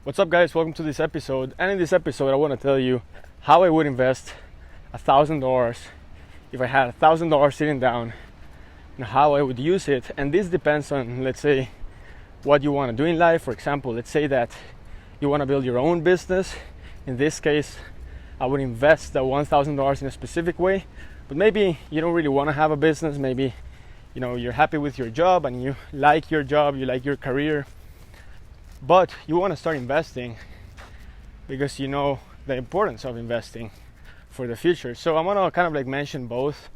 What's up, guys? Welcome to this episode. And in this episode, I want to tell you how I would invest $1,000 if I had $1,000 sitting down, and how I would use it. And this depends on, let's say, what you want to do in life. For example, let's say that you want to build your own business. In this case, I would invest the $1,000 in a specific way. But maybe you don't really want to have a business. Maybe you're happy with your job and you like your job, you like your career, but you want to start investing because you know the importance of investing for the future. So I'm gonna kind of like mention both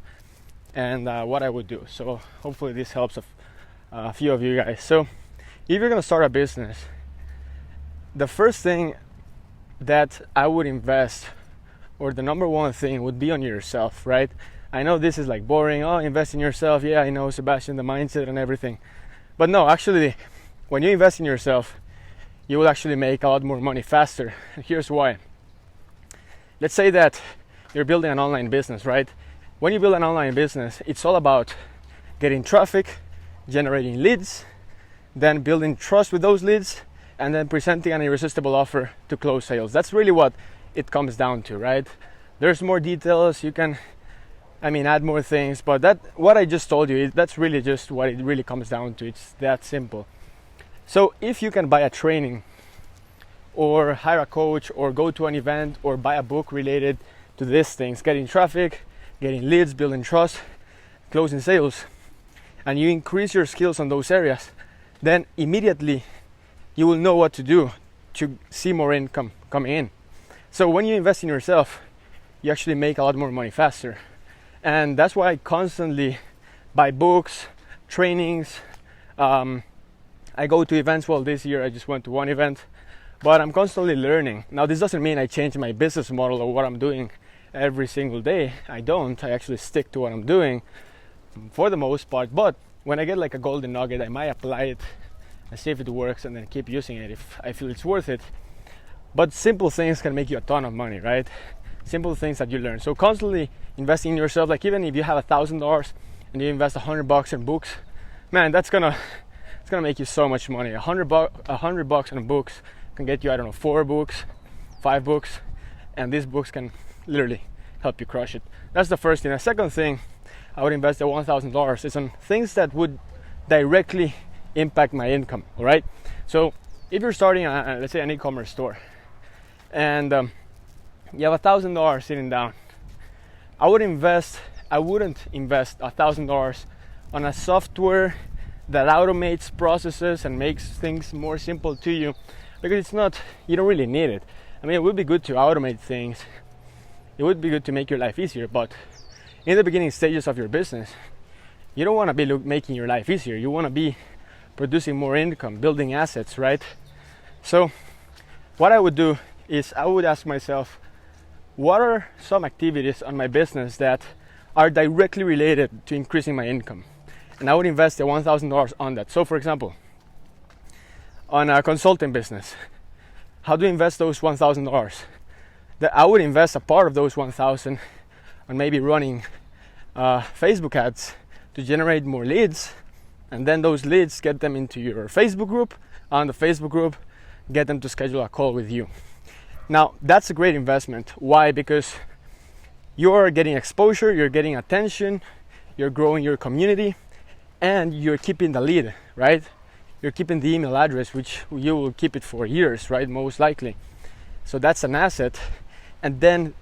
and what I would do. So hopefully this helps a few of you guys. So if you're gonna start a business, the first thing that I would invest, or the number one thing, would be on yourself, right? I know this is like boring. Oh, invest in yourself. Yeah, I know, Sebastian, the mindset and everything. But no, actually, when you invest in yourself, you will actually make a lot more money faster. And here's why. Let's say that you're building an online business, right? When you build an online business, it's all about getting traffic, generating leads, then building trust with those leads, and then presenting an irresistible offer to close sales. That's really what it comes down to, right? There's more details. You can, add more things, but what I just told you, that's really just what it really comes down to. It's that simple. So if you can buy a training or hire a coach or go to an event or buy a book related to these things, getting traffic, getting leads, building trust, closing sales, and you increase your skills on those areas, then immediately you will know what to do to see more income coming in. So when you invest in yourself, you actually make a lot more money faster. And that's why I constantly buy books, trainings, I go to events. Well, this year I just went to one event, but I'm constantly learning. Now, this doesn't mean I change my business model or what I'm doing every single day. I don't. I actually stick to what I'm doing for the most part. But when I get like a golden nugget, I might apply it and see if it works and then keep using it if I feel it's worth it. But simple things can make you a ton of money, right? Simple things that you learn. So constantly investing in yourself, like even if you have $1,000 and you invest $100 in books, man, it's gonna make you so much money. $100 on books can get you, 4 books, 5 books, and these books can literally help you crush it. That's the first thing. The second thing I would invest the $1,000 is on things that would directly impact my income. All right. So if you're starting, let's say, an e-commerce store, and you have $1,000 sitting down, I wouldn't invest $1,000 on a software that automates processes and makes things more simple to you, because you don't really need it. It would be good to automate things. It would be good to make your life easier, but in the beginning stages of your business, you don't want to be making your life easier. You want to be producing more income, building assets, right? So what I would do is I would ask myself, what are some activities on my business that are directly related to increasing my income? And I would invest the $1,000 on that. So for example, on a consulting business, how do you invest those $1,000? That I would invest a part of those $1,000 on maybe running Facebook ads to generate more leads, and then those leads, get them into your Facebook group. On the Facebook group, get them to schedule a call with you. Now that's a great investment. Why? Because you're getting exposure, you're getting attention, you're growing your community, and you're keeping the lead, right? You're keeping the email address, which you will keep it for years, right? Most likely. So that's an asset. And then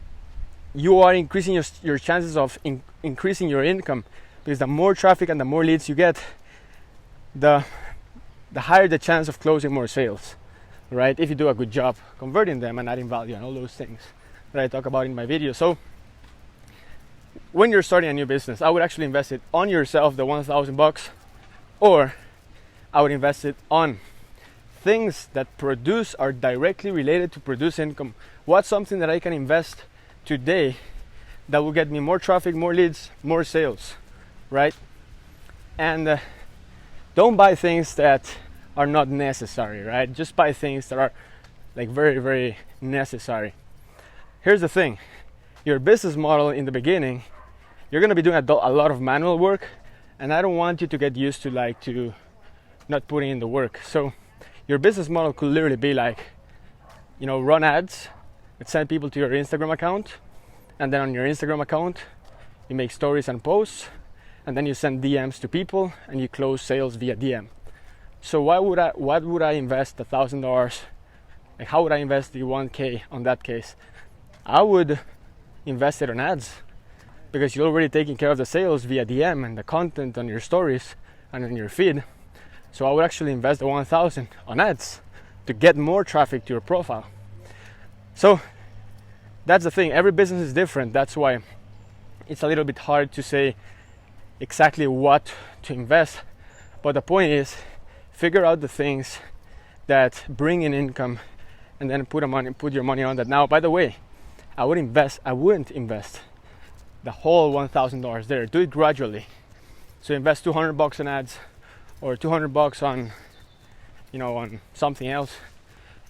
you are increasing your chances of increasing your income, because the more traffic and the more leads you get, the higher the chance of closing more sales, right? If you do a good job converting them and adding value and all those things that I talk about in my video. So when you're starting a new business, I would actually invest it on yourself, the $1,000, or I would invest it on things that are directly related to produce income. What's something that I can invest today that will get me more traffic, more leads, more sales, right? And don't buy things that are not necessary, right? Just buy things that are like very, very necessary. Here's the thing. Your business model in the beginning, you're going to be doing a lot of manual work, and I don't want you to get used to not putting in the work. So your business model could literally be like run ads that send people to your Instagram account, and then on your Instagram account you make stories and posts, and then you send DMs to people and you close sales via DM. So what would I invest $1,000? Like, how would I invest the 1K on that case? I would invest it on ads, because you're already taking care of the sales via DM and the content on your stories and on your feed. So I would actually invest the 1,000 on ads to get more traffic to your profile. So that's the thing. Every business is different. That's why it's a little bit hard to say exactly what to invest. But the point is, figure out the things that bring in income, and then put your money on that. Now, by the way, I wouldn't invest the whole $1,000 there. Do it gradually. So invest $200 on ads, or $200 on, on something else,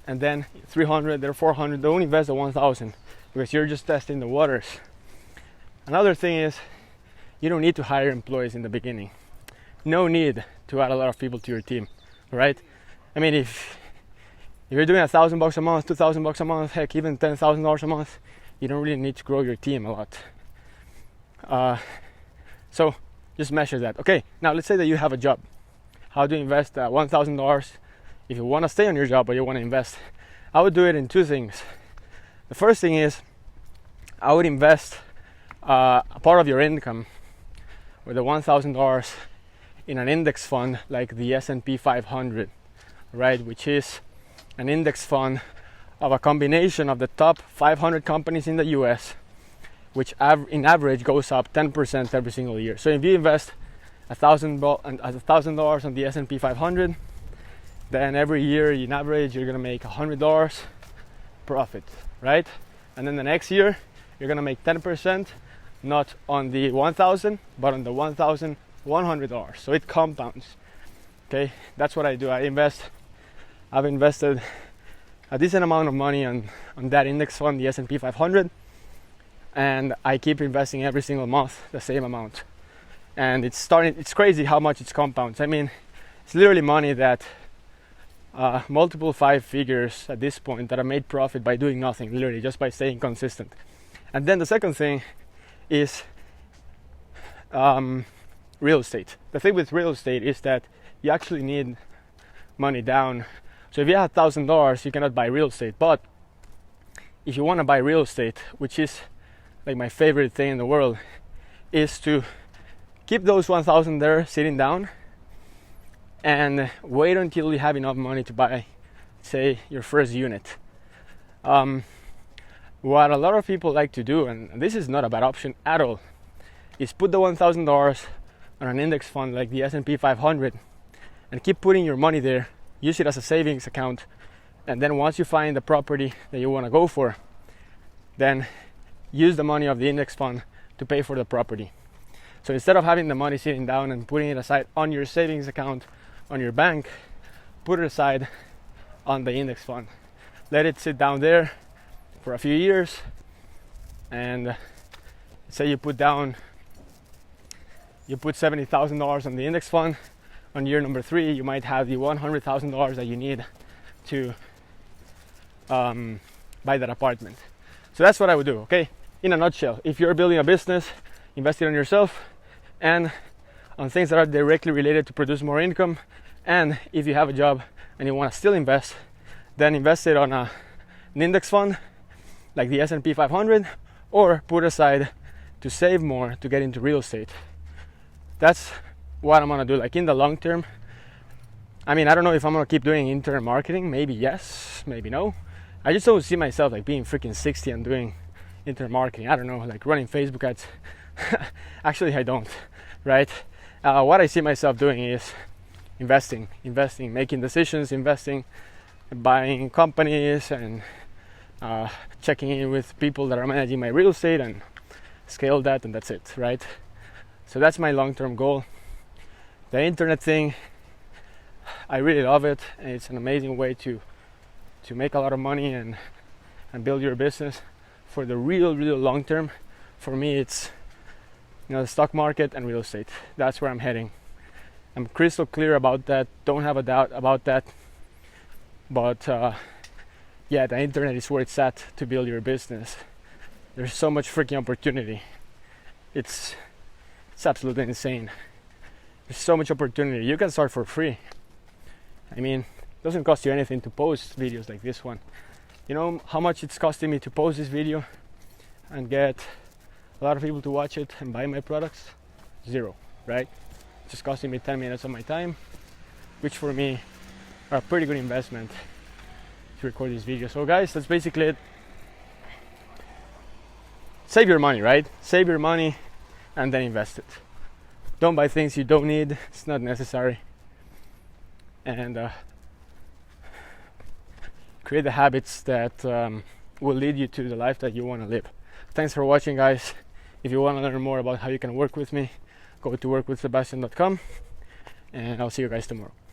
and then 300 or 400. Don't invest the 1,000, because you're just testing the waters. Another thing is, you don't need to hire employees in the beginning. No need to add a lot of people to your team, right? I mean, if you're doing $1,000 a month, $2,000 a month, heck, even $10,000 a month, you don't really need to grow your team a lot. So just measure that. Okay, now let's say that you have a job. How do you invest $1,000 if you want to stay on your job, but you want to invest? I would do it in two things. The first thing is, I would invest a part of your income, or the $1,000, in an index fund like the S&P 500, right? Which is an index fund of a combination of the top 500 companies in the US, which in average goes up 10% every single year. So if you invest $1,000 on the S&P 500, then every year in average you're gonna make $100 profit, right? And then the next year you're gonna make 10%, not on the 1,000, but on the $1,100. So it compounds. Okay, that's what I do. I've invested a decent amount of money on that index fund, the S&P 500, and I keep investing every single month the same amount. And it's crazy how much it compounds. I mean, it's literally money that multiple 5 figures at this point that I made profit by doing nothing, literally just by staying consistent. And then the second thing is real estate. The thing with real estate is that you actually need money down. So if you have $1,000, you cannot buy real estate. But if you want to buy real estate, which is like my favorite thing in the world, is to keep those 1,000 there sitting down and wait until you have enough money to buy, say, your first unit. What a lot of people like to do, and this is not a bad option at all, is put the $1,000 on an index fund like the S&P 500 and keep putting your money there. Use it as a savings account, and then once you find the property that you want to go for, then use the money of the index fund to pay for the property. So instead of having the money sitting down and putting it aside on your savings account on your bank, put it aside on the index fund. Let it sit down there for a few years, and say you put $70,000 on the index fund. On year number 3, you might have the $100,000 that you need to buy that apartment. So that's what I would do, okay? In a nutshell, if you're building a business, invest it on yourself and on things that are directly related to produce more income. And if you have a job and you want to still invest, then invest it on an index fund like the S&P 500, or put aside to save more to get into real estate. That's what I'm gonna do. Like in the long term, I mean, I don't know if I'm gonna keep doing internet marketing. Maybe yes, maybe no. I just don't see myself like being freaking 60 and doing internet marketing. I don't know, like running Facebook ads. Actually, I don't, right? What I see myself doing is investing, making decisions, buying companies, and checking in with people that are managing my real estate and scale that, and that's it, right? So that's my long-term goal. The internet thing, I really love it, and it's an amazing way to make a lot of money and build your business for the real long term. For me, it's the stock market and real estate. That's where I'm heading. I'm crystal clear about that. Don't have a doubt about that. But yeah, the internet is where it's at to build your business. There's so much freaking opportunity. It's absolutely insane. There's so much opportunity. You can start for free. I mean, it doesn't cost you anything to post videos like this one. You know how much it's costing me to post this video and get a lot of people to watch it and buy my products? Zero, right? It's just costing me 10 minutes of my time, which for me are a pretty good investment to record this video. So guys, that's basically it. Save your money, right? Save your money and then invest it. Don't buy things you don't need. It's not necessary. And create the habits that will lead you to the life that you want to live. Thanks for watching, guys. If you want to learn more about how you can work with me, go to workwithsebastian.com, and I'll see you guys tomorrow.